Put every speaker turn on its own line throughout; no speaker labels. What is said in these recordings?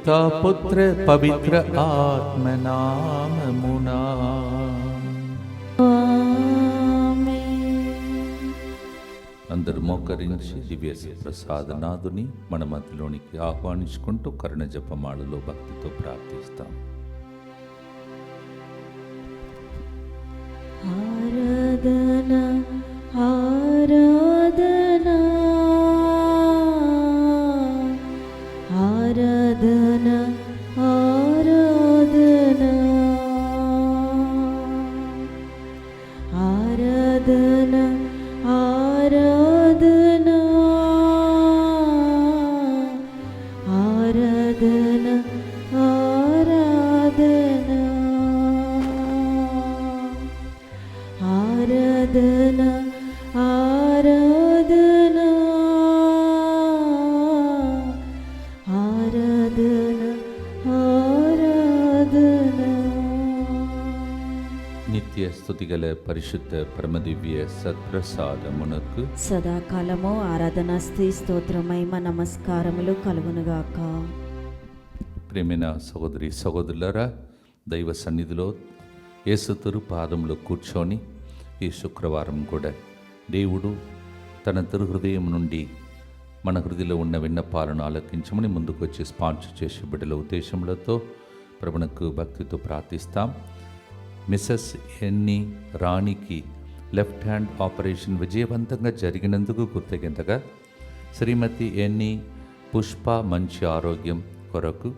పితా పుత్ర పవిత్ర ఆత్మ నామమునా. అందరూ మోకరించి దివ్య ప్రసాదనాథుని మన మధ్యలోనికి ఆహ్వానించుకుంటూ కరుణ జపమాలలో భక్తితో ప్రార్థిస్తాం.
ఆరాధన ఆరాధన ఆరాధన ఆరాధన ఆరాధన ఆరాధన ఆరాధన ఆరాధన ఆరాధన ఆరాధన ఆరాధన ఆరాధన.
నిత్య స్తుతిగల పరిశుద్ధ పరమదివ్య సత్ప్రసాదమునకు
సదాకాలము ఆరాధన స్తుతి స్తోత్ర మహిమ నమస్కారములు కలుగునుగాక.
ప్రేమైన సహోదరి సహోదరులారా, దైవ సన్నిధిలో యేసు పాదములో కూర్చొని ఈ శుక్రవారం కూడా దేవుడు తన హృదయం నుండి మన హృదయలో ఉన్న విన్నపాలను ఆలకించమని ముందుకు వచ్చి స్పాన్సర్ చేసే బిడ్డల ఉద్దేశములతో ప్రభునకు భక్తితో ప్రార్థిస్తాం. మిసెస్ ఎన్ని రాణికి లెఫ్ట్ హ్యాండ్ ఆపరేషన్ విజయవంతంగా జరిగినందుకు కృతజ్ఞతగా, శ్రీమతి ఎన్ని పుష్ప మంచి ఆరోగ్యం కొరకు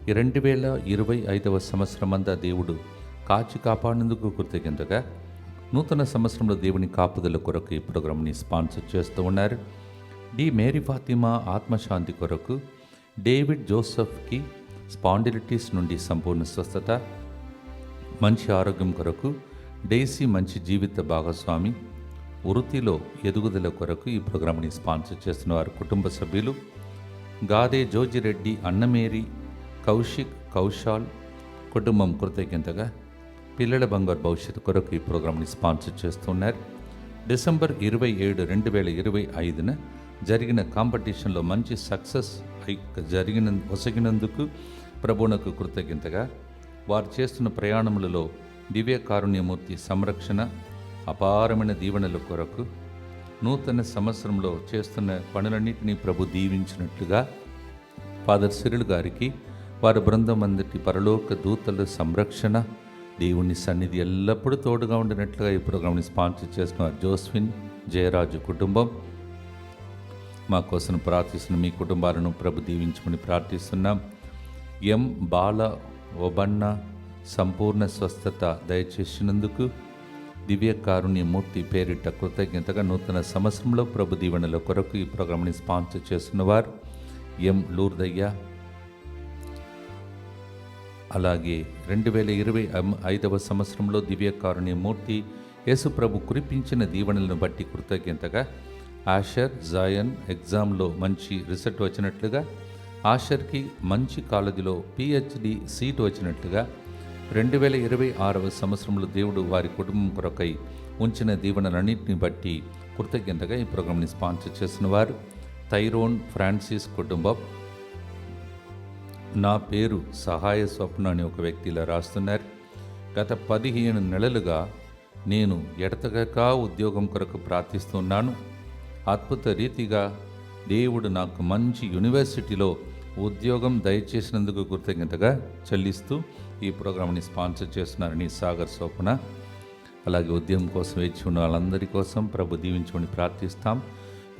2025వ సంవత్సరమంతా దేవుడు కాచి కాపాడినందుకు కృతజ్ఞతగా, నూతన సంవత్సరంలో దేవుని కాపుదల కొరకు ఈ ప్రోగ్రాంని స్పాన్సర్ చేస్తూ ఉన్నారు. డి మేరీ ఫాతిమా ఆత్మశాంతి కొరకు, డేవిడ్ జోసెఫ్కి స్పాండిలిటిస్ నుండి సంపూర్ణ స్వస్థత, మంచి ఆరోగ్యం కొరకు డేసీ మంచి జీవిత భాగస్వామి వృత్తిలో ఎదుగుదల కొరకు ఈ ప్రోగ్రాంని స్పాన్సర్ చేస్తున్న వారి కుటుంబ సభ్యులు గాదే జోజిరెడ్డి, అన్నమేరీ, కౌశిక్, కౌశాల్ కుటుంబం కృతజ్ఞతగా, పిల్లల బంగారు భవిష్యత్తు కొరకు ఈ ప్రోగ్రాంని స్పాన్సర్ చేస్తున్నారు. డిసెంబర్ 27, 2025న జరిగిన కాంపిటీషన్లో మంచి సక్సెస్ ఒసగినందుకు ప్రభువునకు కృతజ్ఞతగా, వారు చేస్తున్న ప్రయాణములలో దివ్య కారుణ్యమూర్తి సంరక్షణ, అపారమైన దీవెనల కొరకు, నూతన సంవత్సరంలో చేస్తున్న పనులన్నింటినీ ప్రభు దీవించినట్లుగా, ఫాదర్ సిరిల్ గారికి వారి బృందం అందరి పరలోక దూతల సంరక్షణ, దేవుని సన్నిధి ఎల్లప్పుడూ తోడుగా ఉండినట్లుగా ఈ ప్రోగ్రాంని స్పాన్సర్ చేస్తున్న జోస్విన్ జయరాజు కుటుంబం, మా కోసం ప్రార్థిస్తున్న మీ కుటుంబాలను ప్రభు దీవించమని ప్రార్థిస్తున్నాం. ఎం బాల ఒబన్న సంపూర్ణ స్వస్థత దయచేసినందుకు దివ్య కారుణ్యమూర్తి పేరిట కృతజ్ఞతగా, నూతన సంవత్సరంలో ప్రభు దీవెనల కొరకు ఈ ప్రోగ్రాంని స్పాన్సర్ చేస్తున్నవారు ఎం లూర్దయ్య, అలాగే 2025వ సంవత్సరంలో దివ్య కారుణ్యమూర్తి యేసు ప్రభు కురిపించిన దీవెనలను బట్టి కృతజ్ఞతగా, ఆషర్ జాయన్ ఎగ్జామ్లో మంచి రిజల్ట్ వచ్చినట్లుగా, ఆషర్కి మంచి కాలేజీలో PhD సీట్ వచ్చినట్లుగా, 2026వ సంవత్సరంలో దేవుడు వారి కుటుంబం కొరకై ఉంచిన దీవెనలన్నింటిని బట్టి కృతజ్ఞతగా ఈ ప్రోగ్రాంని స్పాన్సర్ చేసిన వారు థైరోన్ ఫ్రాన్సిస్ కుటుంబం. నా పేరు సహాయ స్వప్న అని ఒక వ్యక్తి ఇలా రాస్తున్నారు. గత 15 నెలలుగా నేను ఎడతెగక ఉద్యోగం కొరకు ప్రార్థిస్తున్నాను. అద్భుత రీతిగా దేవుడు నాకు మంచి యూనివర్సిటీలో ఉద్యోగం దయచేసినందుకు కృతజ్ఞతగా చెల్లిస్తూ ఈ ప్రోగ్రాంని స్పాన్సర్ చేస్తున్నారని సాగర్ స్వప్న. అలాగే ఉద్యమం కోసం వేచి ఉన్న వాళ్ళందరి కోసం ప్రభు దీవించమని ప్రార్థిస్తాం.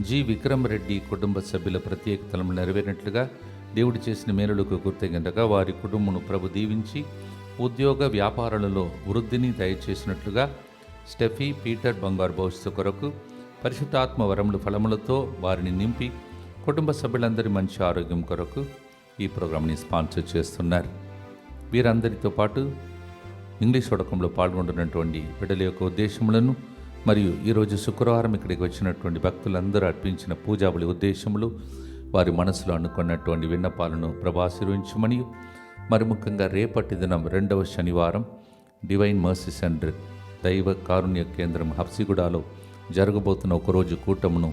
జి విక్రమ్ రెడ్డి కుటుంబ సభ్యుల ప్రత్యేక తలము నెరవేరినట్లుగా, దేవుడు చేసిన మేలులకు కృతజ్ఞతగా, వారి కుటుంబమును ప్రభు దీవించి ఉద్యోగ వ్యాపారాలలో వృద్ధిని దయచేసినట్లుగా, స్టెఫీ పీటర్ బంగారు భవిష్యత్తు కొరకు పరిశుద్ధాత్మ వరముల ఫలములతో వారిని నింపి కుటుంబ సభ్యులందరి మంచి ఆరోగ్యం కొరకు ఈ ప్రోగ్రాంని స్పాన్సర్ చేస్తున్నారు. వీరందరితో పాటు ఇంగ్లీష్ ఉడకంలో పాల్గొంటున్నటువంటి బిడ్డల యొక్క ఉద్దేశములను మరియు ఈరోజు శుక్రవారం ఇక్కడికి వచ్చినటువంటి భక్తులందరూ అర్పించిన పూజాబలి ఉద్దేశములు, వారి మనసులో అనుకున్నటువంటి విన్నపాలను ప్రభాశీర్వించమని, మరి ముఖ్యంగా రేపటి దినం 2వ శనివారం డివైన్ మర్సీ సెంటర్ దైవ కారుణ్య కేంద్రం హబ్సిగూడలో జరగబోతున్న ఒకరోజు కూటమును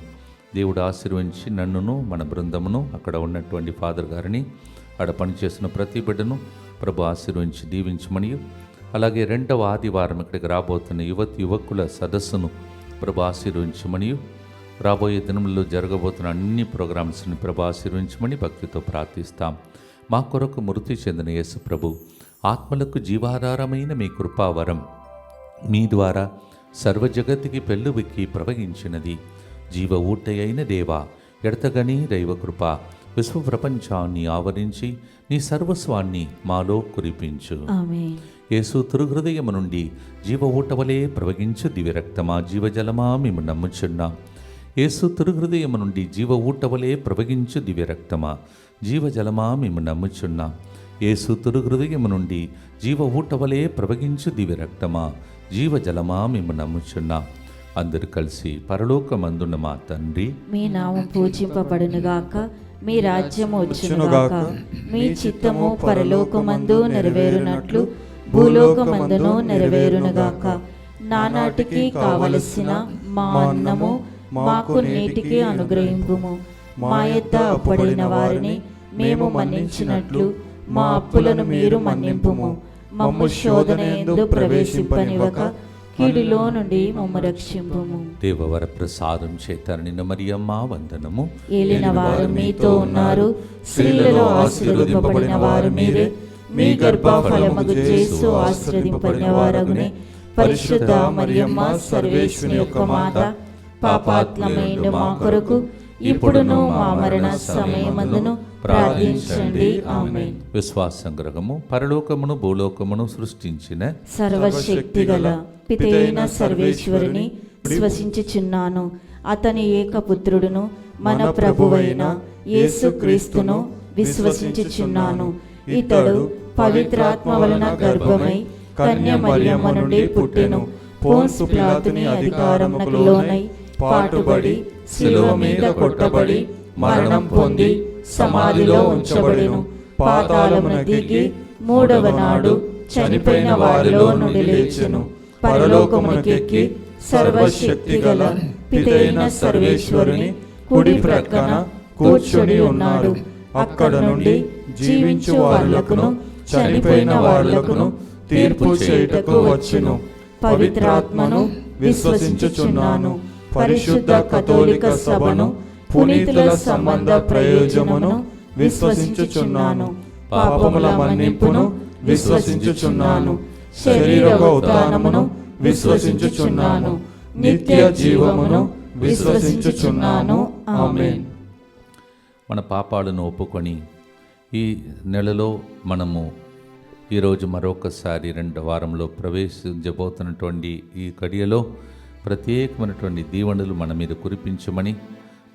దేవుడు ఆశీర్వదించి నన్నును మన బృందమును అక్కడ ఉన్నటువంటి ఫాదర్ గారిని ఆడ పనిచేస్తున్న ప్రతి బిడ్డను ప్రభు ఆశీర్వదించి దీవించమని, అలాగే 2వ ఆదివారం ఇక్కడికి రాబోతున్న యువకుల సదస్సును ప్రభు ఆశీర్వదించమని, రాబోయే దినంలో జరగబోతున్న అన్ని ప్రోగ్రామ్స్ని ప్రభు ఆశీర్వదించమని భక్తితో ప్రార్థిస్తాం. మా కొరకు మృతి చెందిన యేసు ప్రభు ఆత్మలకు జీవాధారమైన మీ కృపావరం మీ ద్వారా సర్వజగత్తుకి పెళ్ళువిక్కి ప్రవహించినది. జీవ ఊట అయిన దేవా, ఎడతగని దైవకృప విశ్వ ప్రపంచాన్ని ఆవరించి నీ సర్వస్వాన్ని మాలో కురిపించు.
ఆమేన్.
యేసు తిరుహృదయము నుండి జీవ ఊటవలే ప్రవహించు దివ్యరక్తమా, జీవజలమా మేము నమ్ముచున్నాం. యేసు తిరుహృదయము నుండి జీవ ఊటవలే ప్రవహించు దివ్యరక్తమా, జీవజలమా మేము నమ్ముచున్నాం. యేసు తిరుహృదయము నుండి జీవ ఊటవలే ప్రవహించు దివ్యరక్తమా, జీవజలమా మేము నమ్ముచున్నాం. అందరు కలిసి పరలోకమందున్న మా తండ్రి,
మీ నామం పూజింపబడునుగాక, మీ రాజ్యము వచ్చునుగాక, మీ చిత్తము పరలోకమందు నెరవేరునట్లు భూలోకమందును నెరవేరునుగాక. నానాటికి కావలసిన మా అన్నము మాకు నేటికి అనుగ్రహింపుము. మా యొద్ద అప్పుడైన వారిని మేము మన్నించినట్లు మా అప్పులను మీరు మన్నింపుము. మమ్ము శోధన యందు ప్రవేశింపనివ్వక కీడులో నుండి మమ్ము రక్షింపుము.
దేవవర ప్రసాదం చేత నిన్న మరియమ్మ వందనము.
ఏలిన వారు మీతో ఉన్నారు, స్త్రీలలో ఆశీర్వదింపబడిన వారు మీరే. మీ గర్భఫలముగు యేసు ఆశీర్వదింపబడిన వారగునే. పరిశుద్ధ మరియమ్మ సర్వేశ్వరుని యొక్క మాత, పాపాత్మమైన మా కొరకు ఇప్పుడును మా మరణ సమయమందును ప్రార్థించండి. ఆమేన్.
విశ్వాసంగ్రహము. పరలోకమును భూలోకమును సృష్టించిన
సర్వశక్తిగల పితైన సర్వేశ్వరుని విశ్వసించుచున్నాను. అతని ఏకపుత్రుడును మన ప్రభువైన యేసుక్రీస్తును విశ్వసించుచున్నాను. ఇతడు పవిత్రాత్మ వలన గర్భమై కన్య మరియమ్మ నుండి పుట్టెను. పోన్సు పిలాతుని అధికారమునకు లోనై పాటుబడి శిలువ మీద కొట్టబడి మరణం పొంది సమాధిలో ఉంచబడెను. పాతాళమున దిగి 3వ నాడు చనిపోయిన వారిలో నుండి లేచెను. పరలోకమునకెక్కి సర్వశక్తిగల పితైన సర్వేశ్వరుని కుడి ప్రక్కన కూర్చొని ఉన్నాడు. అక్కడ నుండి జీవించు వారులకును చనిపోయిన వారులకును తీర్పు చేయుటకు వచ్చును. పవిత్రాత్మను విశ్వసించుచున్నాను. పరిశుద్ధ కథోలిక సభను, పునీతుల సంబంధ ప్రయోజనమును విశ్వసించుచున్నాను. పాపముల మన్నింపును విశ్వసించుచున్నాను. శరీర ఉత్థానమును విశ్వసించుచున్నాను. నిత్య జీవమును విశ్వసించుచున్నాను. ఆమేన్.
మన పాపాలను ఒప్పుకొని ఈ నెలలో మనము ఈరోజు మరొకసారి 2వ వారంలో ప్రవేశించబోతున్నటువంటి ఈ కడియలో ప్రత్యేకమైనటువంటి దీవెనలు మన మీద కురిపించమని,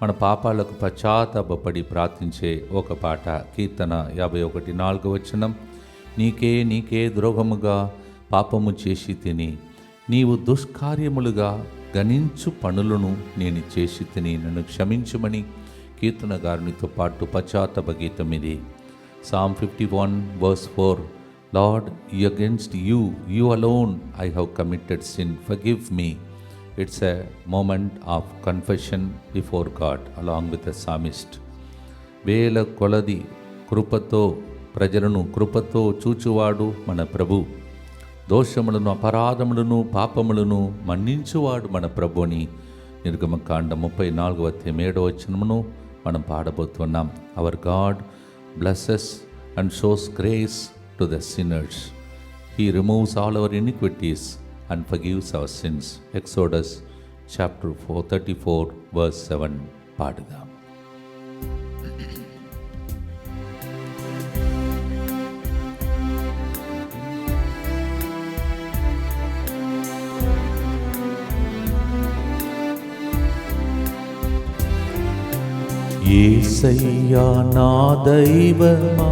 మన పాపాలకు పశ్చాత్తాపపడి ప్రార్థించే ఒక పాట. కీర్తన 51:4 నీకే నీకే ద్రోహముగా పాపము చేసి తిని, నీవు దుష్కార్యములుగా గణించు పనులను నేను చేసి తిని, నన్ను క్షమించుమని కీర్తనగారునితో పాటు పశ్చాత్తాప గీతం ఇది. Psalm 51:4 Lord, against you alone I have committed sin, forgive me. It's a moment of confession before God along with the psalmist. వేల కొలది కృపతో ప్రజలను కృపతో చూచువాడు మన ప్రభు. దోషములను, అపరాధములను, పాపములను మన్నించువాడు మన ప్రభు అని నిర్గమకాండ 34:7 మనం పాడబోతున్నాం. Our God blesses and shows grace to the sinners. He removes all our iniquities and forgives our sins. Exodus chapter 34:7 పాడుదాం. యేసయ్యా నా దైవమా,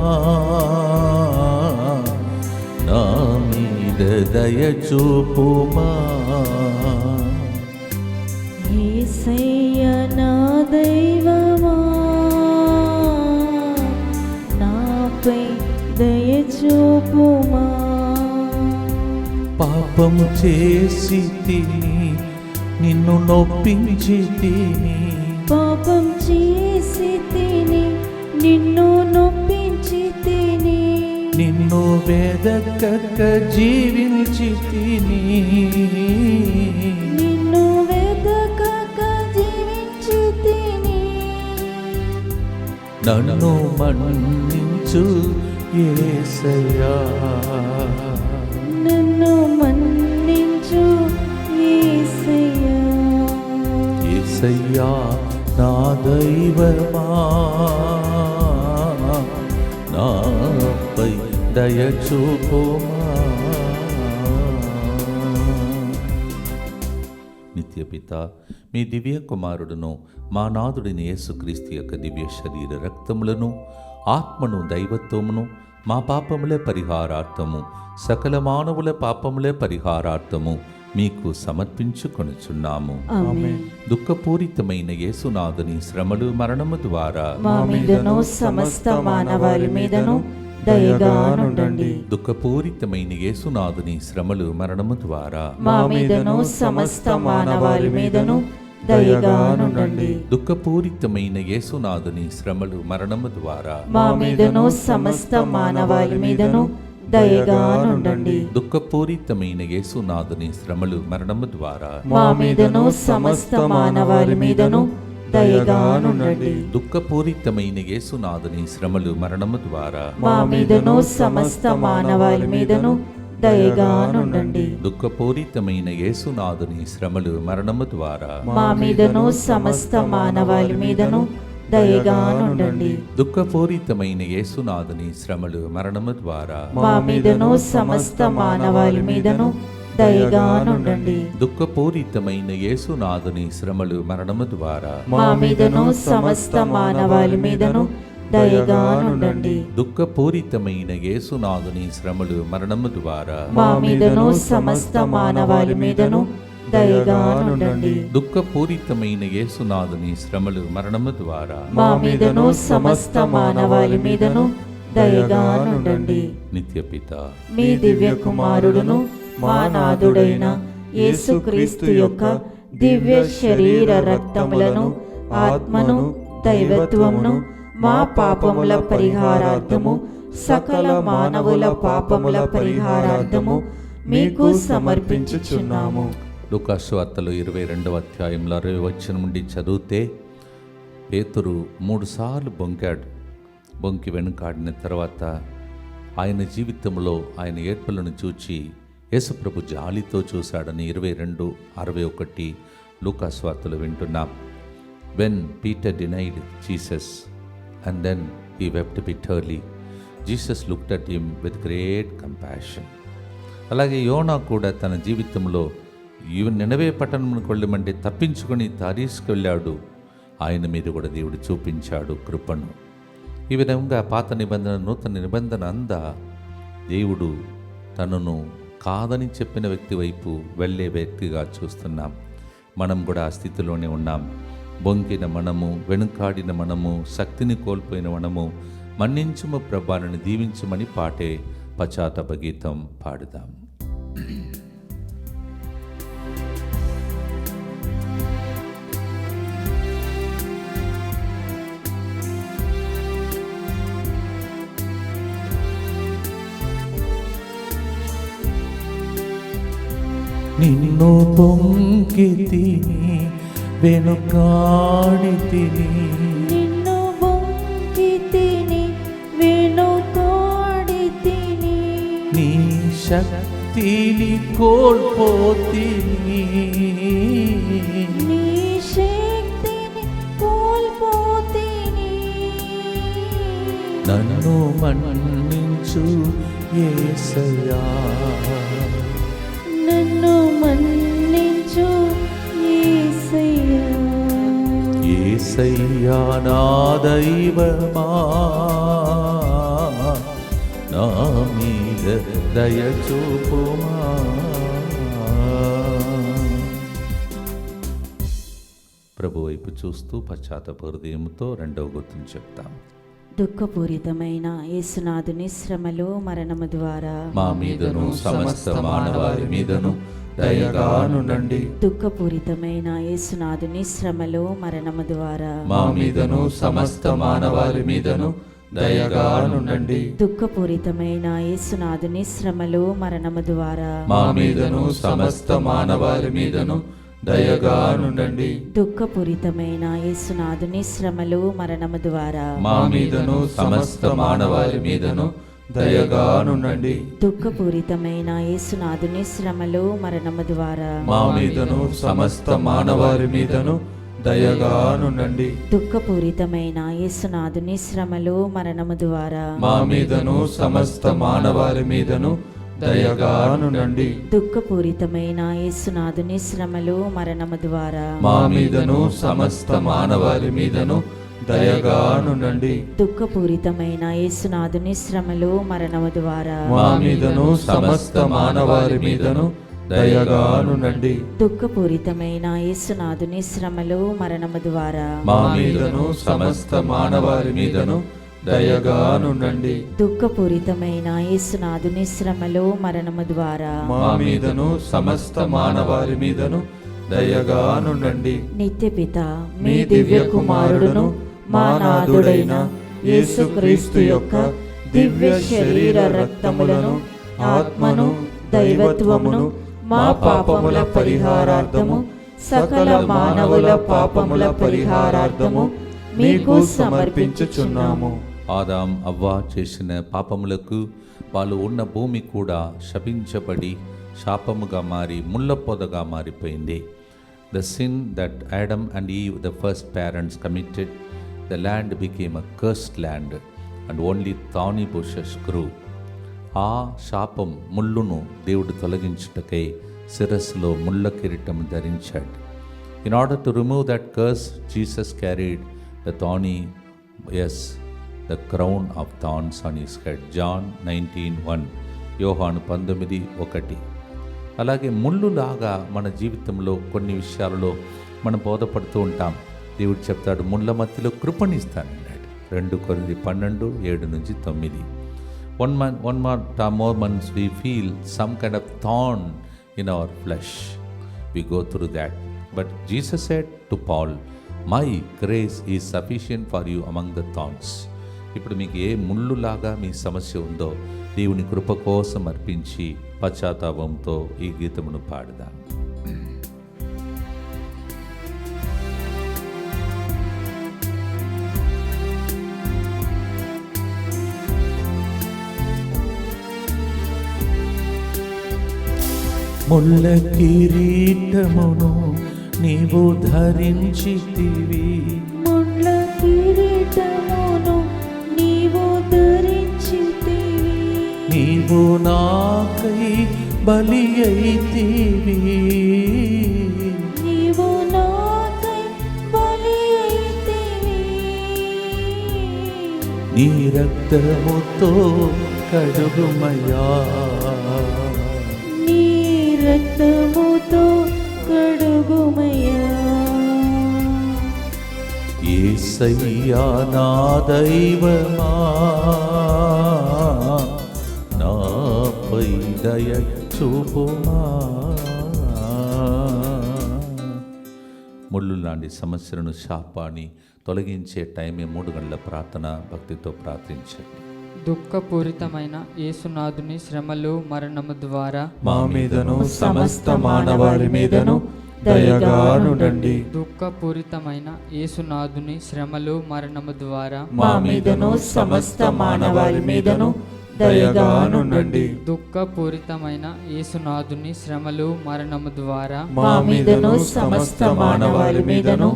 నా మీద దయ చూపుమా.
యేసయ్యా నా దైవమా, నాపై దయ చూపుమా.
పాపము చేసి తిని, నిన్ను నొప్పించి తిని,
పాపం చేసి తిని, నిన్ను నొప్పించి తిని
నిన్ను వెదకక జీవించి తిని
నిన్ను వెదకక జీవించి తిని
నన్ను మన్నించు యేసయ్యా
నన్ను మన్నించు యేసయ్యా
యేసయ్యా నా దైవమా నాపై దయ చూపుమా. నిత్యపిత మీ దివ్య కుమారుడును మా నాథుడిని యేసుక్రీస్తు యొక్క దివ్య శరీర రక్తములను ఆత్మను దైవత్వమును మా పాపములే పరిహారార్థము సకల మానవుల పాపములే పరిహారార్థము మీకు సమర్పించుకొనుచున్నాము.
ఆమేన్.
దుఃఖపూరితమైన యేసునాథుని శ్రమలు మరణము ద్వారా
మా మీదను సమస్త మానవాళి మీదను దయగా నుండండి.
దుఃఖపూరితమైన యేసునాథుని శ్రమలు మరణము ద్వారా
మా మీదను సమస్త మానవాళి మీదను దయగా నుండండి.
దుఃఖపూరితమైన యేసునాథుని శ్రమలు మరణము ద్వారా
మా మీదను సమస్త మానవాళి మీదను దయగా నుండండి.
దుఃఖపూరితమైన యేసునాథుని శ్రమలు మరణము ద్వారా
మా మీదను సమస్త మానవాళి మీదను దయగా నుండండి.
దుఃఖపూరితమైన యేసునాథుని శ్రమలు మరణము ద్వారా
మా మీదను సమస్త మానవాళి మీదను దయగా నుండండి.
దుఃఖపూరితమైన యేసునాథుని శ్రమలు మరణము ద్వారా
మా మీదను సమస్త మానవాళి మీదను దయగా నుండండి.
దుఃఖపూరితమైన యేసునాథుని శ్రమలు మరణము ద్వారా
మా మీదను సమస్త మానవాళి మీదను దయగా నుండండి.
దుఃఖపూరితమైన యేసునాథుని శ్రమలు మరణము ద్వారా
మా మీదను సమస్త మానవాళి మీదను దయగా నుండండి.
దుఃఖపూరితమైన యేసునాథుని శ్రమలు మరణము ద్వారా
మా మీదను సమస్త మానవాళి మీదను దయగా నుండండి.
దుఃఖపూరితమైన యేసునాథుని శ్రమలు మరణము ద్వారా
మా మీదను సమస్త మానవాళి మీదను దయగా నుండండి.
నిత్యపిత
మీ దివ్య కుమారుడును మా నాథుడైన యేసుక్రీస్తు యొక్క దివ్య శరీర రక్తములను ఆత్మను దైవత్వమును మా పాపముల పరిహారార్థము సకల మానవుల పాపముల పరిహారార్థము మీకు సమర్పించుచున్నాము.
లూకాసు వార్తలు 22వ అధ్యాయంలో 60వ వచనం నుండి చదివితే పేతురు 3 సార్లు బొంకి వెనుకాడిన తర్వాత ఆయన జీవితంలో ఆయన ఏర్పులను చూచి యేసుప్రభు జాలితో చూశాడని 22:61 లూకాసు వార్తలు వింటున్నాం. When Peter denied Jesus and then he wept bitterly. Jesus looked at him with great compassion. అలాగే యోనా కూడా తన జీవితంలో నినవే పట్టణమునకు వెళ్ళమంటే తప్పించుకొని తారీస్కి వెళ్ళాడు. ఆయన మీద కూడా దేవుడు చూపించాడు కృపను. ఈ విధంగా పాత నిబంధన నూతన నిబంధన అందా దేవుడు తనను కాదని చెప్పిన వ్యక్తి వైపు వెళ్ళే వ్యక్తిగా చూస్తున్నాం. మనం కూడా ఆ స్థితిలోనే ఉన్నాం. బొంకిన మనము, వెనుకాడిన మనము, శక్తిని కోల్పోయిన మనము, మన్నించుము ప్రభాలను దీవించమని పాటే పశ్చాత్తాప గీతం పాడుదాం. నిన్ను బొంకితిని వెనుకాడితిని,
నిన్ను బొంకితిని వెనుకాడితిని,
నీ శక్తిని కోల్పోతిని,
నీ శక్తిని కోల్పోతిని,
నన్ను మన్నించు యేసయ్యా,
నన్ను మన్నించు యేసయ్యా,
యేసయ్యా నా దైవమా, నా మీద దయ చూపుమా. ప్రభు వైపు చూస్తూ పశ్చాత్తాప హృదయంతో రెండవ గుర్తును చెప్తాం.
దుఃఖపూరితమైన యేసునాథుని శ్రమలు మరణము ద్వారా
మా మీదను సమస్త మానవాళి మీదను దయగా నుండండి.
దుఃఖపూరితమైన యేసునాథుని శ్రమలు మరణము ద్వారా
మా మీదను సమస్త మానవాళి మీదను
దయగా నుండండి.
దుఃఖపూరితమైన యేసునాథుని శ్రమలు మరణము ద్వారా
మా మీదను సమస్త మానవాళి మీదను దయగా నుండండి.
దుఃఖపూరితమైన యేసునాథుని శ్రమలు మరణము ద్వారా
మా మీదను సమస్త మానవాళి మీదను దయగా నుండండి.
దుఃఖపూరితమైన యేసునాథుని శ్రమలు మరణము ద్వారా
మా మీదను సమస్త మానవాళి మీదను దయగా నుండండి.
దుఃఖపూరితమైన యేసునాథుని శ్రమలు మరణము ద్వారా
మా మీదను సమస్త మానవాళి మీదను దయగా నుండండి.
దుఃఖపూరితమైన యేసునాథుని శ్రమలు మరణము ద్వారా
మా మీదను సమస్త మానవాళి మీదను దయగా నుండండి.
దుఃఖపూరితమైన యేసునాథుని శ్రమలు మరణము ద్వారా
మా మీదను సమస్త మానవాళి మీదను దయగా నుండండి.
దుఃఖపూరితమైన యేసునాథుని శ్రమలు మరణము ద్వారా
మా మీదను సమస్త మానవాళి మీదను దయగా నుండండి.
దుఃఖపూరితమైన యేసునాథుని శ్రమలు మరణము ద్వారా
మా మీదను సమస్త మానవాళి మీదను దయగా నుండండి.
నిత్యపిత మీ దివ్య కుమారుడును మా నాథుడైన యేసుక్రీస్తు యొక్క దివ్య శరీర రక్తములను ఆత్మను దైవత్వమును మా పాపముల పరిహారార్థము సకల మానవుల పాపముల పరిహారార్థము మీకు సమర్పించుచున్నాము.
ఆదాం అవ్వ చేసిన పాపములకు వాళ్ళు ఉన్న భూమి కూడా శపించబడి శాపముగా మారి ముళ్ళ పొదగా మారిపోయింది. The sin that Adam and Eve, the first parents, committed, the land became a cursed land and only thorny bushes grew. ఆ శాపం ముళ్ళును దేవుడు తొలగించుటకై శిరస్సులో ముళ్ళ కిరీటం ధరించాడు. In order to remove that curse, Jesus carried the thorny, yes, the crown of thorns on his head. John 19:1, యోహాను 19:1. అలాగే ముళ్ళులాగా మన జీవితంలో కొన్ని విషయాలలో మనం బోధపడుతూ ఉంటాం. దేవుడు చెప్తాడు, ముళ్ళ మధ్యలో కృపణిస్తానన్నాడు. 2 Corinthians 12:7-9. One more months we feel some kind of thorn in our flesh. We go through that. But Jesus said to Paul, my grace is sufficient for you among the thorns. ఇప్పుడు మీకు ఏ ముళ్ళులాగా మీ సమస్య ఉందో దేవుని కృప కోసం అర్పించి పశ్చాత్తాపంతో ఈ గీతమును పాడదాం.
ముళ్ళ కిరీటమును నీవు ధరించితివి,
ముళ్ళ కిరీటమును నీవు ధరించితివి,
నీవు నాకై బలి అయితివి,
నీవు నాకై బలి అయితివి,
నీ రక్తముతో కడుగుమయ్యా,
నీ రక్తముతో కడుగుమయ్యా.
యేసయ్యా నా దైవమా, నాపై దయ చూపుమా.
ముళ్ళు లాంటి సమస్యలను శాపాన్ని తొలగించే టైమే 3 గంటల ప్రార్థన. భక్తితో ప్రార్థించండి.
దుఃఖపూరితమైన యేసునాథుని శ్రమలు మరణము ద్వారా
మా మీదను సమస్త మానవాళి మీదను దయగా నుండండి.
దుఃఖపూరితమైన యేసునాథుని శ్రమలు మరణము ద్వారా
మా మీదను సమస్త మానవాళి మీదను దయగా నుండండి.
దుఃఖపూరితమైన యేసునాథుని శ్రమలు మరణము ద్వారా
మా మీదను సమస్త మానవాళి మీదను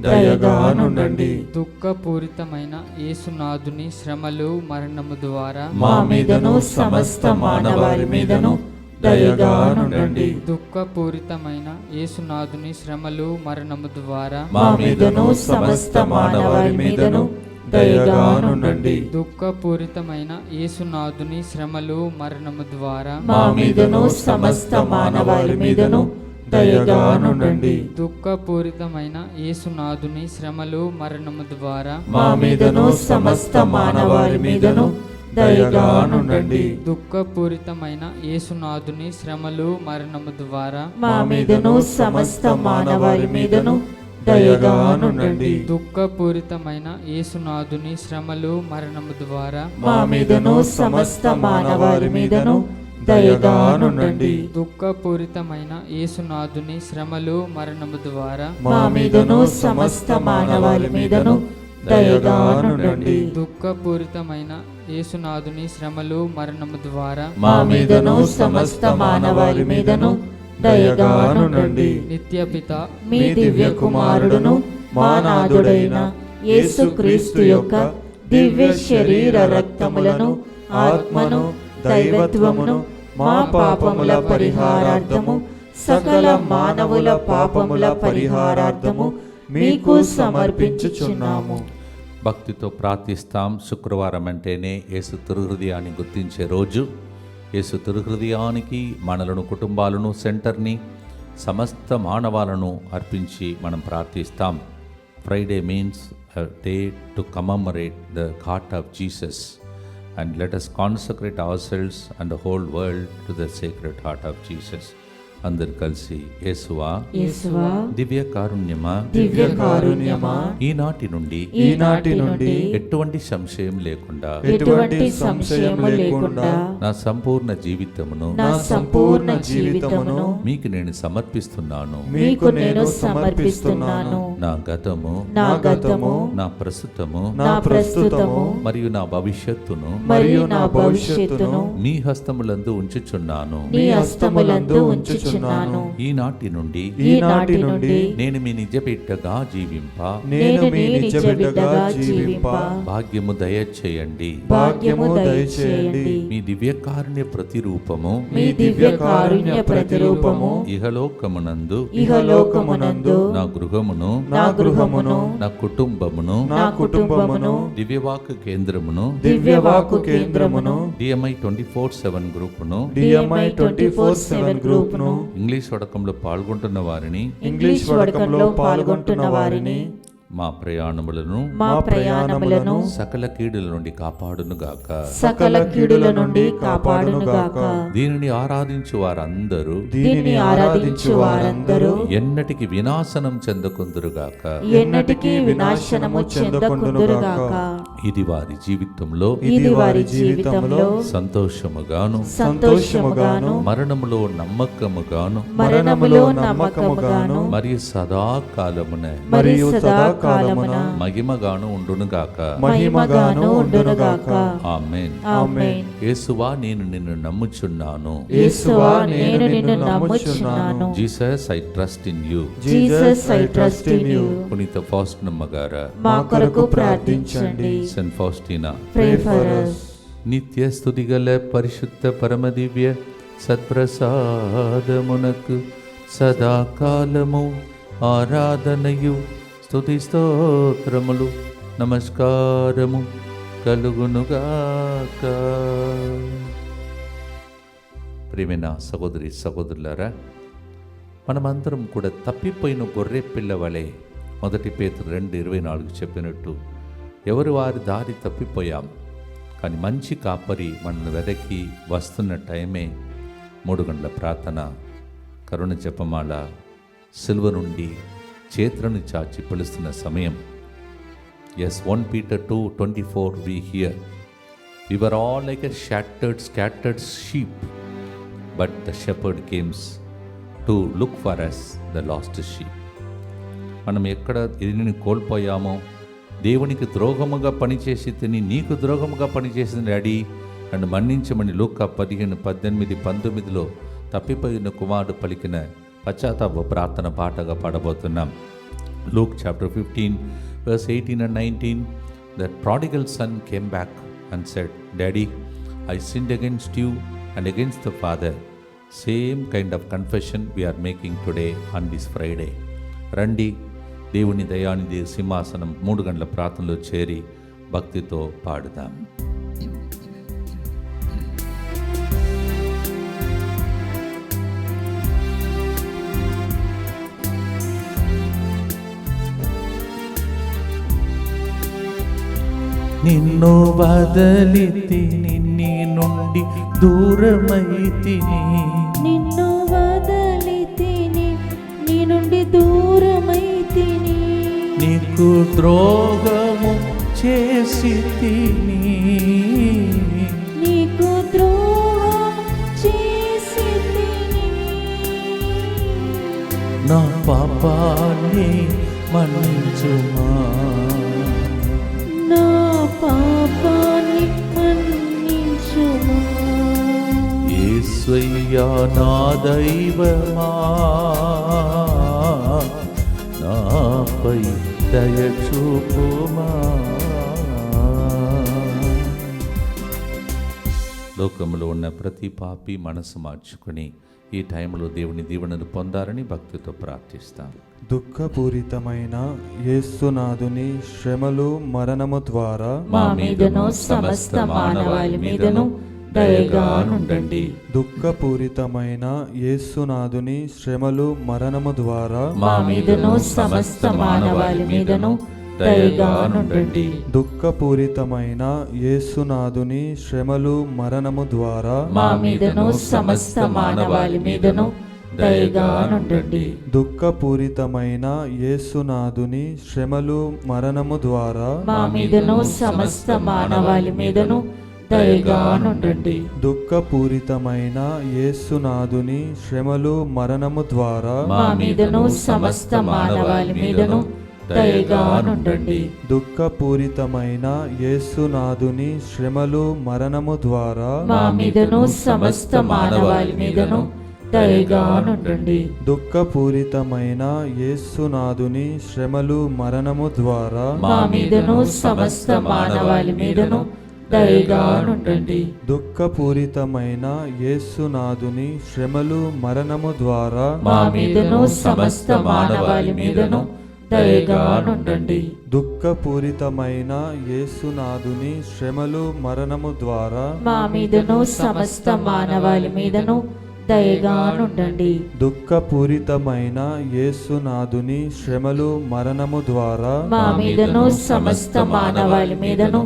దయగా నుండండి.
దుఃఖపూరితమైన యేసునాథుని శ్రమలు మరణము ద్వారా
మా మీదను సమస్త మానవాళి మీదను దయగా నుండండి.
దుఃఖపూరితమైన యేసునాథుని శ్రమలు మరణము ద్వారా
మా మీదను సమస్త మానవాళి మీదను దయగా నుండండి.
దుఃఖపూరితమైన యేసునాథుని శ్రమలు మరణము ద్వారా
మా మీదను సమస్త మానవాళి మీదను దయగా నుండండి.
దుఃఖపూరితమైన యేసునాథుని శ్రమలు మరణము ద్వారా
మా మీదను సమస్త మానవాళి మీదను దయగా నుండండి.
దుఃఖపూరితమైన యేసునాథుని శ్రమలు మరణము ద్వారా
మా మీదను సమస్త మానవాళి మీదను దయగానుండండి.
దుఃఖపూరితమైన యేసునాథుని శ్రమలు మరణము ద్వారా
మా మీదను సమస్త మానవాళి మీదను దయగానుండండి.
దుఃఖపూరితమైన యేసునాథుని శ్రమలు మరణము ద్వారా
మా మీదను సమస్త మానవాళి మీదను దయగానుండండి.
దుఃఖపూరితమైన యేసునాథుని శ్రమలు మరణము ద్వారా
మా మీదను సమస్త మానవాళి మీదను దయగానుండండి.
నిత్యపిత
మీ దివ్య కుమారుడును మా నాథుడైన యేసుక్రీస్తు యొక్క దివ్య శరీర రక్తములను ఆత్మను దైవత్వమును మా పాపముల పరిహారార్థము సకల మానవుల పాపముల పరిహారార్థము మీకు సమర్పించుచున్నాము.
భక్తితో ప్రార్థిస్తాం. శుక్రవారం అంటేనే యేసు తిరుహృదయాన్ని గుర్తించే రోజు. యేసు తిరుహృదయానికి మనలను, కుటుంబాలను, సెంటర్ని, సమస్త మానవాలను అర్పించి మనం ప్రార్థిస్తాం. Friday means a day to commemorate the heart of Jesus, and let us consecrate ourselves and the whole world to the sacred heart of Jesus. అందరు కలిసి యేసువా,
యేసువా,
దివ్య కారుణ్యమా,
దివ్య కారుణ్యమా,
ఈనాటి నుండి ఎటువంటి సంశయం లేకుండా
ఎటువంటి సంశయము లేకుండా
నా సంపూర్ణ జీవితమును మీకు నేను సమర్పిస్తున్నాను.
మీకు నేను సమర్పిస్తున్నాను.
నా గతము, నా ప్రస్తుతము మరియు నా భవిష్యత్తును మీ హస్తములందు ఉంచుచున్నాను. ఈనాటి నుండి నేను మీ నిజ బిడ్డగా జీవింప భాగ్యము దయచేయండి. మీ దివ్య కారుణ్య ప్రతిరూపము ఇహలోకమునందు నా గృహమును నా కుటుంబమును దివ్యవాకు కేంద్రమును DMI 24/7 గ్రూపును ఇంగ్లీష్ వడకంలో పాల్గొంటున్న వారిని మా ప్రయాణములను సకల కీడుల నుండి కాపాడునుగాక. దీనిని ఆరాధించు వారందరూ ఎన్నటికి వినాశనం చెందకుందురుగాక. ఇది వారి జీవితంలో సంతోషముగాను మరణములో నమ్మకముగాను మరియు సదాకాలమున మహిమగాను ఉండునుగాక. ఆమేన్. యేసువా, నేను నిన్ను నమ్ముచున్నాను. Jesus, I trust in you. పునీత ఫాస్టినమ్మ గారా,
మా కొరకు ప్రార్థించండి.
Saint Faustina,
Pray for us.
నిత్య స్తుతిగల పరిశుద్ధ పరమదివ్య సత్ప్రసాదమునకు సదాకాలము ఆరాధనయు స్తుతి స్తోత్రములు నమస్కారము కలుగునుగాక. ప్రియమైన సహోదరి సహోదరులారా, మనమందరం కూడా తప్పిపోయిన గొర్రె పిల్లవలే 1 పేతురు 2:24 చెప్పినట్టు ఎవరు వారి దారి తప్పిపోయాం. కానీ మంచి కాపరి మనల్ని వెదకి వస్తున్న టైమే 3 గంటల ప్రార్థన, కరుణ జపమాల, సిలువ నుండి చేతులను చాచి పిలుస్తున్న సమయం. Yes, 1 Peter 2:24 we hear, we were all like a scattered sheep, but the shepherd came to look for us, the lost sheep. మనం ఎక్కడ ఎన్ని కోల్పోయామో, దేవునికి ద్రోహముగా పనిచేసి తిని నీకు ద్రోహముగా పనిచేసిన డాడీ నన్ను మన్నించమని లూకా 15:18-19 తప్పిపోయిన కుమారుడు పలికిన పశ్చాత్తాప ప్రార్థన పాటగా పాడబోతున్నాం. Luke chapter 15:18-19, that prodigal son came back and said, Daddy, I sinned against you and against the Father. Same kind of confession we are making today on this Friday. రండి, దేవుని దయానిధి సింహాసనం 3 గంటల ప్రార్థనలో చేరి భక్తితో పాడుదాం. నిన్ను వదలితిని, నీ నుండి దూరమైతిని.
నిన్ను వదలితిని, నీ నుండి దూరమైతిని.
నీకు ద్రోహము చేసి తిని,
నీకు ద్రోహం చేసి తిని,
నా పాపాన్ని మన్నించుమా,
నా పాపాన్ని మన్నించుమా.
యేసయ్యా నా దైవమా, నాపై దయ చూపుమా. లోకంలో ఉన్న ప్రతి పాపి మనసు మార్చుకుని ఈ టైంలో దేవుని దీవెనలు పొందాలని భక్తితో ప్రార్థిస్తాం.
దుఃఖపూరితమైన యేసునాథుని శ్రమలు మరణము ద్వారా
మా మీదను సమస్త మానవాళి మీదను దయగా నుండండి.
దుఃఖపూరితమైన యేసునాథుని శ్రమలు మరణము ద్వారా
మా మీదను సమస్త మానవాళి మీదను దయగా నుండండి.
దుఃఖపూరితమైన యేసునాథుని శ్రమలు మరణము ద్వారా
మా మీదను సమస్త మానవాళి మీదను దయగా నుండండి.
దుఃఖపూరితమైన యేసునాథుని శ్రమలు మరణము ద్వారా
మా మీదను సమస్త మానవాళి మీదను దయగా నుండండి.
దుఃఖపూరితమైన యేసునాథుని శ్రమలు మరణము ద్వారా
మా మీదను సమస్త మానవాళి మీదను దయగా నుండండి.
దుఃఖపూరితమైన యేసునాథుని శ్రమలు మరణము ద్వారా
మా మీదను సమస్త మానవాళి మీదను దయగా నుండండి.
దుఃఖపూరితమైన యేసునాథుని శ్రమలు మరణము ద్వారా
మా మీదను సమస్త మానవాళి మీదను దయగా నుండండి.
దుఃఖపూరితమైన యేసునాథుని శ్రమలు మరణము ద్వారా
మా మీదను సమస్త మానవాళి మీదను దయగా నుండండి.
దుఃఖపూరితమైన యేసునాథుని శ్రమలు మరణము ద్వారా
మా మీదను సమస్త మానవాళి మీదను దయగా నుండండి.
దుఃఖపూరితమైన యేసునాథుని శ్రమలు మరణము ద్వారా
మా మీదను సమస్త మానవాళి మీదను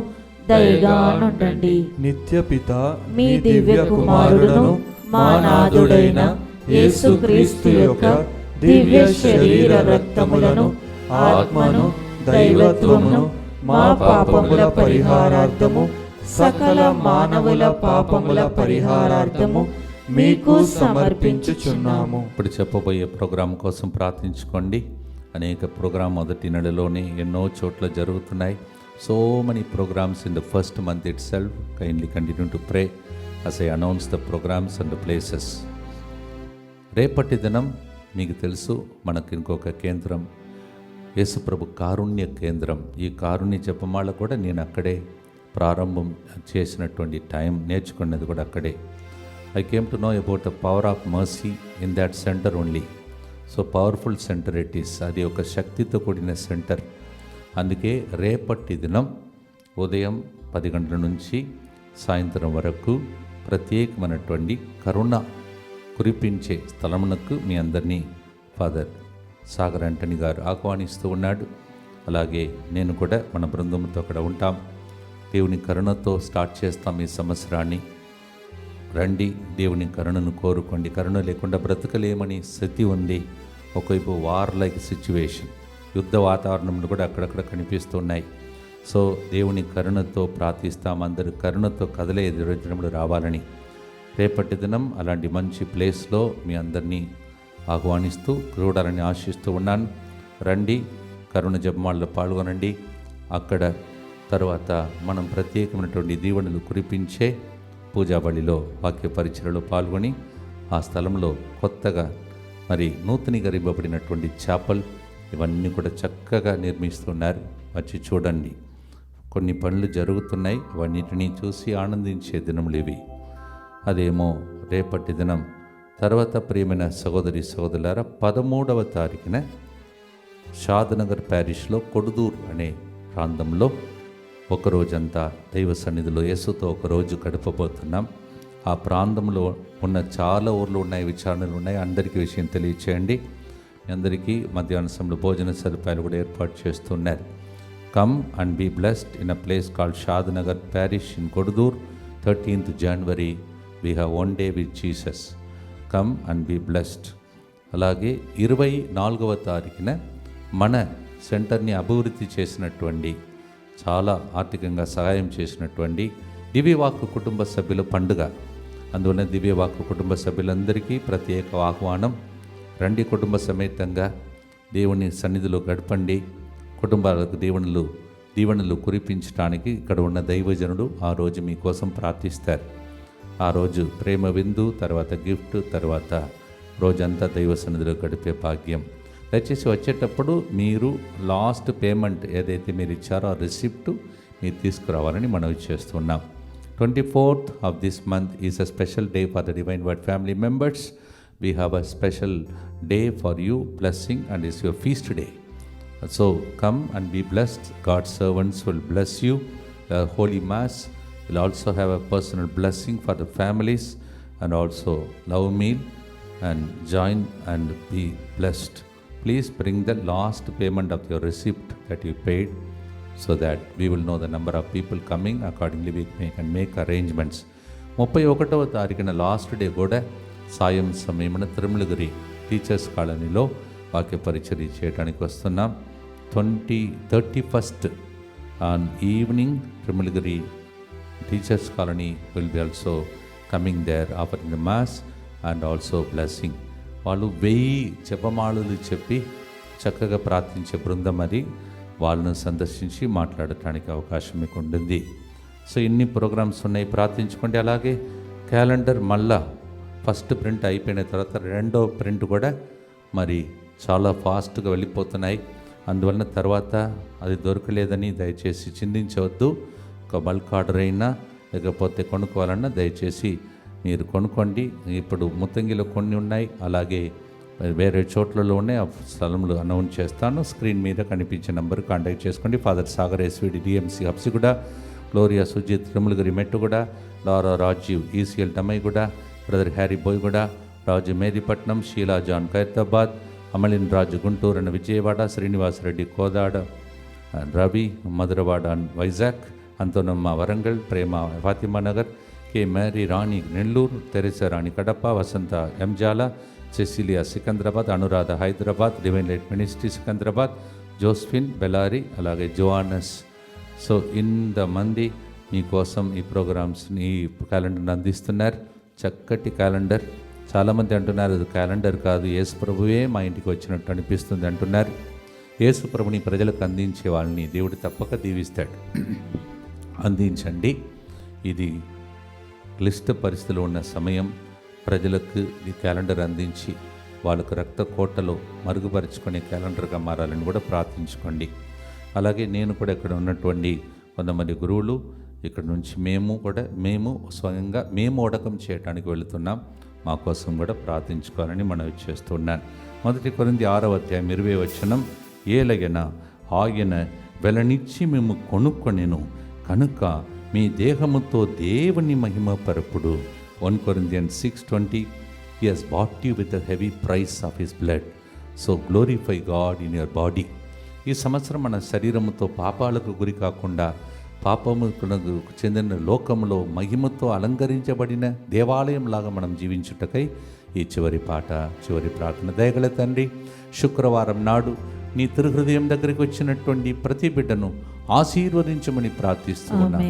దయగా నుండండి.
నిత్యపిత
మీ దివ్య కుమారుడును మా నాథుడైన యేసుక్రీస్తు యొక్క దివ్య శరీర రక్తములను ఆత్మను దైవత్వమును మా పాపముల పరిహారార్థము సకల మానవుల పాపముల పరిహారార్థము మీకు సమర్పించుచున్నాము.
ఇప్పుడు చెప్పబోయే ప్రోగ్రాం కోసం ప్రార్థించుకోండి. అనేక ప్రోగ్రాం మొదటి నెలలోనే ఎన్నో చోట్ల జరుగుతున్నాయి. So many programmes in the first month itself. Kindly continue to pray as I announce the programs and the places. రేపటి దినం మీకు తెలుసు, మనకు ఇంకొక కేంద్రం యేసుప్రభు కారుణ్య కేంద్రం. ఈ కారుణ్య జపమాల కూడా నేను అక్కడే ప్రారంభం చేసినటువంటి టైం, నేర్చుకున్నది కూడా అక్కడే. I came to know about the power of mercy in that center only. So powerful centre it is. అది ఒక శక్తితో కూడిన సెంటర్. అందుకే రేపటి దినం ఉదయం 10 గంటల నుంచి సాయంత్రం వరకు ప్రత్యేకమైనటువంటి కరుణ కురిపించే స్థలమునకు మీ అందరినీ ఫాదర్ సాగర్ ఆంటనీ గారు ఆహ్వానిస్తూ ఉన్నాడు. అలాగే నేను కూడా మన బృందంతో అక్కడ ఉంటాం. దేవుని కరుణతో స్టార్ట్ చేస్తాం ఈ సంవత్సరాన్ని. రండి, దేవుని కరుణను కోరుకోండి. కరుణ లేకుండా బ్రతకలేమని స్థితి ఉంది. ఒకవైపు వార్ లైక్ సిచ్యువేషన్, యుద్ధ వాతావరణంలో కూడా అక్కడక్కడ కనిపిస్తున్నాయి. సో దేవుని కరుణతో ప్రార్థిస్తాం. అందరూ కరుణతో కదలే దినములు రావాలని. రేపటి దినం అలాంటి మంచి ప్లేస్లో మీ అందరినీ ఆహ్వానిస్తూ చూడాలని ఆశిస్తూ ఉన్నాను. రండి, కరుణ జపమాలలో పాల్గొనండి. అక్కడ తర్వాత మనం ప్రత్యేకమైనటువంటి దీవెనలు కురిపించే పూజాబలిలో వాక్య పరిచయలో పాల్గొని ఆ స్థలంలో కొత్తగా మరి నూతనీకరింపబడినటువంటి చాపల్ ఇవన్నీ కూడా చక్కగా నిర్మిస్తున్నారు. వచ్చి చూడండి. కొన్ని పనులు జరుగుతున్నాయి, అవన్నిటినీ చూసి ఆనందించే దినములు ఇవి. అదేమో రేపటి దినం. తర్వాత ప్రియమైన సహోదరి సహోదరులారా, 13వ తారీఖున షాద్నగర్ ప్యారిష్లో కొడుదూర్ అనే ప్రాంతంలో ఒకరోజంతా దైవ సన్నిధిలో యేసుతో ఒకరోజు గడపబోతున్నాం. ఆ ప్రాంతంలో ఉన్న చాలా ఊర్లు ఉన్నాయి, విచారణలు ఉన్నాయి. అందరికీ విషయం తెలియచేయండి. అందరికీ మధ్యాహ్న సమయంలో భోజన సదుపాయాలు కూడా ఏర్పాటు చేస్తున్నారు. Come and be blessed in a place called Shadnagar parish in Kodudur. 13th January we have one day with Jesus. Come and be blessed. అలాగే 24వ తారీఖున మన సెంటర్ని అభివృద్ధి చేసినటువంటి, చాలా ఆర్థికంగా సహాయం చేసినటువంటి దివ్యవాక్కు కుటుంబ సభ్యుల పండుగ. అందువలన దివ్యవాక్కు కుటుంబ సభ్యులందరికీ ప్రత్యేక ఆహ్వానం. రండి, కుటుంబ సమేతంగా దేవుని సన్నిధిలో గడపండి. కుటుంబాలకు దీవెనలు కురిపించడానికి ఇక్కడ ఉన్న దైవజనుడు ఆ రోజు మీకోసం ప్రార్థిస్తారు. ఆ రోజు ప్రేమ విందు, తర్వాత గిఫ్ట్, తర్వాత రోజంతా దైవ సన్నిధిలో గడిపే భాగ్యం. దయచేసి వచ్చేటప్పుడు మీరు లాస్ట్ పేమెంట్ ఏదైతే మీరు ఇచ్చారో ఆ రిసిప్ట్ మీరు తీసుకురావాలని మనవి చేస్తున్నాం. 24th of this month is a special day for the Divine Word family members. We have a special day for you, blessing, and it's your feast day. So come and be blessed. God's servants will bless you. The Holy Mass will also have a personal blessing for the families, and also love meal, and join and be blessed. Please bring the last payment of your receipt that you paid, so that we will know the number of people coming. Accordingly we can make arrangements. 31వ తారీఖున last day కూడా సాయం సమయమున Tirumalagiri teachers కాలనీలో వాక్య పరిచర్య చేయడానికి వస్తున్నాం. 31st on evening Tirumalagiri teachers colony will be also coming there, offering the mass and also blessing. వాళ్ళు 1000 జపమాలలు చెప్పి చక్కగా ప్రార్థించే బృందం అది. వాళ్ళను సందర్శించి మాట్లాడటానికి అవకాశం మీకు ఉంటుంది. సో ఇన్ని ప్రోగ్రామ్స్ ఉన్నాయి, ప్రార్థించుకోండి. అలాగే క్యాలెండర్ మళ్ళా ఫస్ట్ ప్రింట్ అయిపోయిన తర్వాత రెండో ప్రింట్ కూడా మరి చాలా ఫాస్ట్గా వెళ్ళిపోతున్నాయి. అందువలన తర్వాత అది దొరకలేదని దయచేసి చింతించవద్దు. ఒక బల్క్ ఆర్డర్ అయినా లేకపోతే కొనుక్కోవాలన్నా దయచేసి మీరు కొనుక్కోండి. ఇప్పుడు ముత్తంగిలో కొన్ని ఉన్నాయి, అలాగే వేరే చోట్లలో ఉన్నాయి. ఆ స్థలంలో అనౌన్స్ చేస్తాను. స్క్రీన్ మీద కనిపించే నెంబర్ కాంటాక్ట్ చేసుకోండి. Father Sagar SVD DMC Habsiguda, Gloria Sujith Tirumalagiri Mettuguda, Laura Rajiv ECL Tamaiguda, brother Harry Boiguda, Raju Medipatnam, Sheela John Khairatabad, Amalin Raju Guntur and Vijayawada, Srinivasa Reddy Kodad, Ravi Madhurawada and Vizag, Anthonamma Warangal, Prema Fatima Nagar, K Mary Rani Nellore, Teresa Rani Kadapa, Vasantha Enjala, Cecilia Secunderabad, Anuradha Hyderabad, divine light ministry Secunderabad, Josephine Bellary, అలాగే జోహానస్. సో ఇంతమంది మీకోసం ఈ ప్రోగ్రామ్స్ని, ఈ క్యాలెండర్ని అందిస్తున్నారు. చక్కటి క్యాలెండర్. చాలామంది అంటున్నారు అది క్యాలెండర్ కాదు, యేసు ప్రభువే మా ఇంటికి వచ్చినట్టు అనిపిస్తుంది అంటున్నారు. యేసు ప్రభుని ప్రజలకు అందించే వాళ్ళని దేవుడు తప్పక దీవిస్తాడు. అందించండి. ఇది క్లిష్ట పరిస్థితిలో ఉన్న సమయం. ప్రజలకు ఈ క్యాలెండర్ అందించి వాళ్ళకు రక్త కోటలో మరుగుపరుచుకునే క్యాలెండర్గా మారాలని కూడా ప్రార్థించుకోండి. అలాగే నేను కూడా ఇక్కడ ఉన్నటువంటి కొంతమంది గురువులు ఇక్కడ నుంచి మేము స్వయంగా ఓడకం చేయడానికి వెళుతున్నాం. మా కోసం కూడా ప్రార్థించుకోవాలని మనవి చేస్తున్నాను. 1 కొరింథీ 6వ అధ్యాయం 20వ వచనం, ఏలయన ఆయన వెలనిచ్చి మేము కొనుక్కొనెను కనుక మీ దేహముతో దేవుని మహిమ పరపుడు. 1 Corinthians 6:20, He has bought you with the heavy price of His blood. So glorify God in your body. ఈ సంవత్సరం మన శరీరముతో పాపాలకు గురి కాకుండా పాపములకు చెందిన లోకములో మహిమతో అలంకరించబడిన దేవాలయంలాగా మనం జీవించుటకై ఈ చివరి ప్రార్థన. దయగల తండ్రి, శుక్రవారం నాడు నీ తిరుహృదయం దగ్గరికి వచ్చినటువంటి ప్రతి బిడ్డను ఆశీర్వదించమని ప్రార్థిస్తూ ఉన్నాం.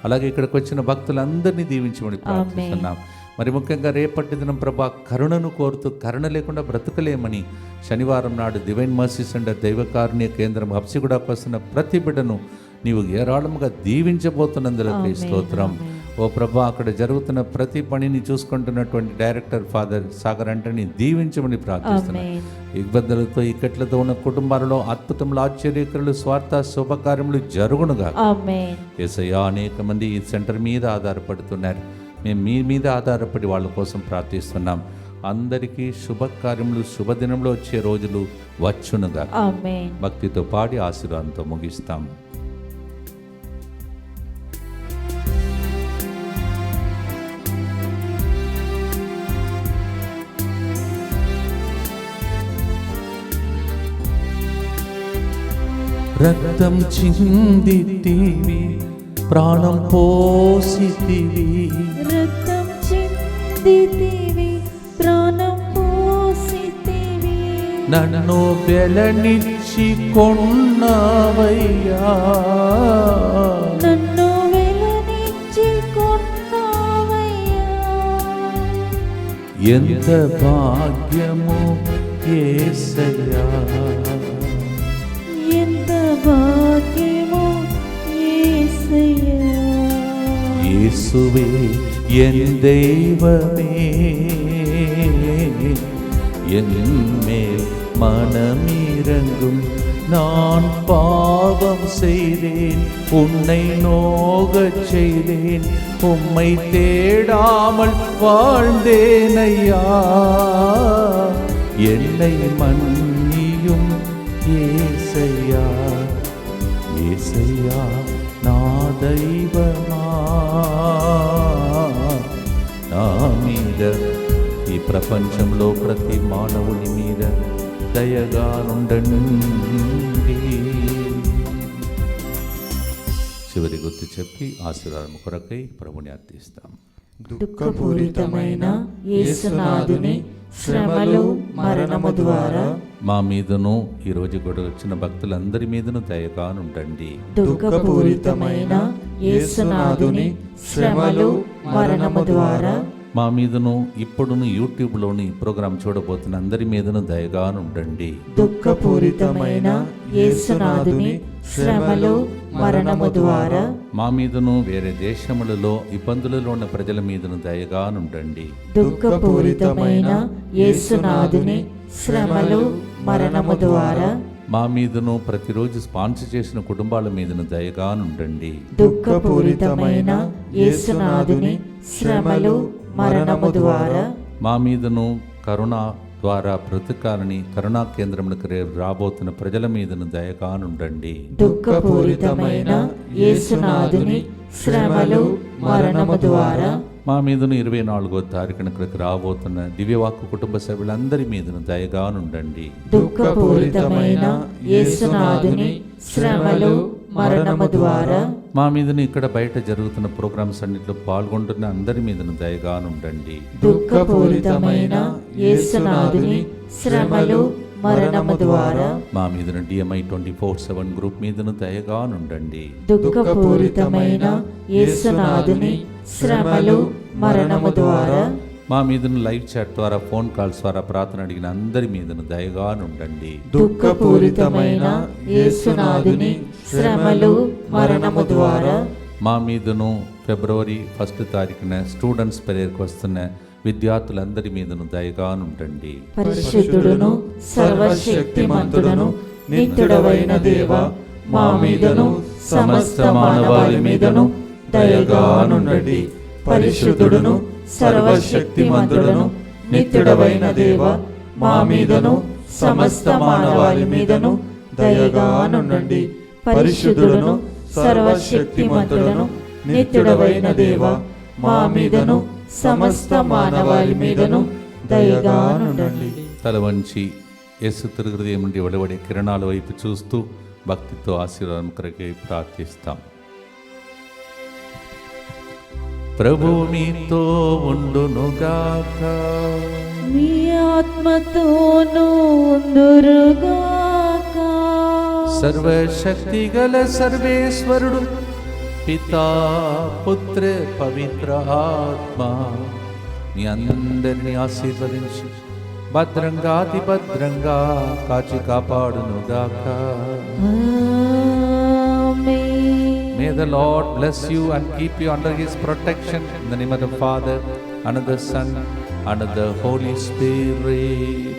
అలాగే ఇక్కడికి వచ్చిన భక్తులందరినీ దీవించమని ప్రార్థిస్తున్నాం. మరి ముఖ్యంగా రేపటి దినం ప్రభా కరుణను కోరుతూ కరుణ లేకుండా బ్రతకలేమని శనివారం నాడు డివైన్ మర్సీ సెంటర్ దైవకారుణ్య కేంద్రం హబ్సిగూడకు వస్తున్న ప్రతి బిడ్డను నీవు ఏరాళముగా దీవించబోతున్నందులకై స్తోత్రం. ఓ ప్రభా, అక్కడ జరుగుతున్న ప్రతి పనిని చూసుకుంటున్నటువంటి డైరెక్టర్ ఫాదర్ సాగర్ అంటని దీవించమని ప్రార్థిస్తున్నాను. ఇబ్బందులతో ఇక్కట్లతో ఉన్న కుటుంబాలలో అద్భుతములు, ఆశ్చర్యకరులు, స్వార్థ శుభకార్యములు జరుగునుగా. యేసయ్యా, అనేక మంది ఈ సెంటర్ మీద ఆధారపడుతున్నారు. మేము మీ మీద ఆధారపడి వాళ్ళ కోసం ప్రార్థిస్తున్నాం. అందరికీ శుభకార్యములు శుభదినంలో వచ్చే రోజులు వచ్చునుగా. భక్తితో పాడి ఆశీర్వాదంతో ముగిస్తాం.
రక్తం చిందితివి, ప్రాణం పోసితివి,
రక్తం చిందితివి, ప్రాణం పోసితివి,
నన్ను వెలనిచ్చి
వెలనిచ్చి కొన్నావయ్యా,
నన్ను వెలనిచ్చి కొన్నావయ్యా.
ఎంత భాగ్యము యేసయ్యా,
ఎంత భాగ్యము యేసయ్యా.
యేసువే என் தெய்வமே, என் மேல் மனமிரங்கும். நான் பாவம் செய்தேன், உன்னை நோகச் செய்தேன், உம்மை தேடாமல் வாழ்ந்தேன் ஐயா. என்னை மன்னியும் ஏசையா, ஏசையா నా దైవమా. నా మీద, ఈ ప్రపంచంలో ప్రతి మానవుని మీద దయగా నుండండి. చివరి గుర్తు చెప్పి ఆశీర్వాదం కొరకై ప్రభుని అర్థిస్తాం.
దుఃఖపూరితమైన యేసునాథుని శ్రమలు మరణము ద్వారా
మా మీదను ఈ రోజు కూడా వచ్చిన భక్తులందరి మీదను దయగా నుండండి.
దుఃఖపూరితమైన యేసునాథుని శ్రమలు మరణము ద్వారా
మా మీదను ఇప్పుడును యూట్యూబ్లోని ఈ ప్రోగ్రాం చూడబోతున్న అందరి మీదను దయగా ఉండండి.
దుఃఖపూరితమైన యేసునాథుని శ్రమలు మరణము ద్వారా
మా మీదను వేరే దేశములలో ఇబ్బందులలో ఉన్న ప్రజల మీదను దయగా ఉండండి.
దుఃఖపూరితమైన యేసునాథుని శ్రమలు మరణము ద్వారా
మా మీదను ప్రతిరోజు స్పాన్సర్ చేసిన కుటుంబాల మీదను దయగా ఉండండి.
దుఃఖపూరితమైన యేసునాథుని శ్రమలు మరణము ద్వారా
మా మీదను కరుణ ద్వారా బ్రతకాలని కరుణా కేంద్రములకు రాబోతున్న ప్రజల మీదను దయగా ఉండండి.
దుఃఖపూరితమైన యేసునాథుని శ్రమలు మరణము ద్వారా
మా మీదను 24వ తారీఖున ఇక్కడికి రాబోతున్న దివ్యవాక్కు కుటుంబ సభ్యులందరి మీదను దయగా ఉండండి.
దుఃఖపూరితమైన యేసునాథుని శ్రమలు మరణము ద్వారా
మా మీదను ఇక్కడ బయట జరుగుతున్న ప్రోగ్రామ్స్ అన్నింటిలో పాల్గొంటున్న అందరి మీదను దయగా ఉండండి.
దుఃఖపూరితమైన యేసునాథుని శ్రమలు మరణము ద్వారా
మా మీదను DMI 24/7 గ్రూప్ మీదను దయగా ఉండండి.
దుఃఖపూరితమైన యేసునాథుని శ్రమలు మరణము ద్వారా
మా మీదను లైవ్ చాట్ ద్వారా ఫోన్ కాల్స్ ద్వారా ప్రార్థన అడిగిన అందరి మీదను దయగా ఉండండి.
దుఃఖపూరితమైన యేసునాథుని శ్రమలు మరణము ద్వారా
మా మీదను ఫిబ్రవరి 1 తారీఖున స్టూడెంట్స్ ప్రేయర్కి వస్తున్న విద్యార్థులందరి మీదను దయగా ఉండండి.
పరిశుద్ధుడును సర్వశక్తిమంతుడును నిత్యుడవైన దేవ, మా మీదను సమస్త మానవాళి మీదను దయగా నుండండి. పరిశుద్ధుడును సర్వశక్తిమంతుడును నిత్యుడవైన దేవ, మా మీదను సమస్త మానవాళి మీదను దయగా నుండండి. పరిశుద్ధుడును సర్వశక్తిమంతుడును నిత్యుడవైన దేవ, మా మీదను సమస్త మానవాళి మీదను దయగా నుండండి.
తల వంచి యేసు తిరుహృదయం నుండి వెలువడే కిరణాల వైపు చూస్తూ భక్తితో ఆశీర్వాదం కొరకై ప్రార్థిస్తాం. ప్రభు మీతో ఉండునుగాక,
మీ ఆత్మతోనూ ఉందురుగాక.
సర్వశక్తి గల సర్వేశ్వరుడు పితా పుత్ర పవిత్ర ఆత్మ మీ అందరినీ ఆశీర్వదించి భద్రంగాతి భద్రంగా కాచి కాపాడునుగాక. May the Lord bless you and keep you under His protection. In the name of the Father, and of the Son, and of the Holy Spirit.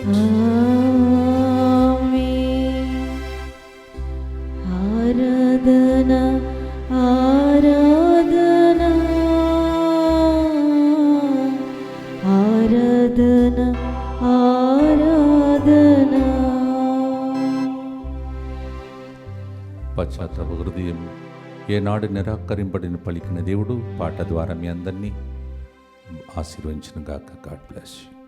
ఆరాధన ఆరాధన ఆరాధన ఆరాధన.
పశ్చాత్తాప హృదయం ఏనాడు నిరాకరింపడిన పలికిన దేవుడు పాట ద్వారా మీ అందరినీ ఆశీర్వదించును గాక. God bless you.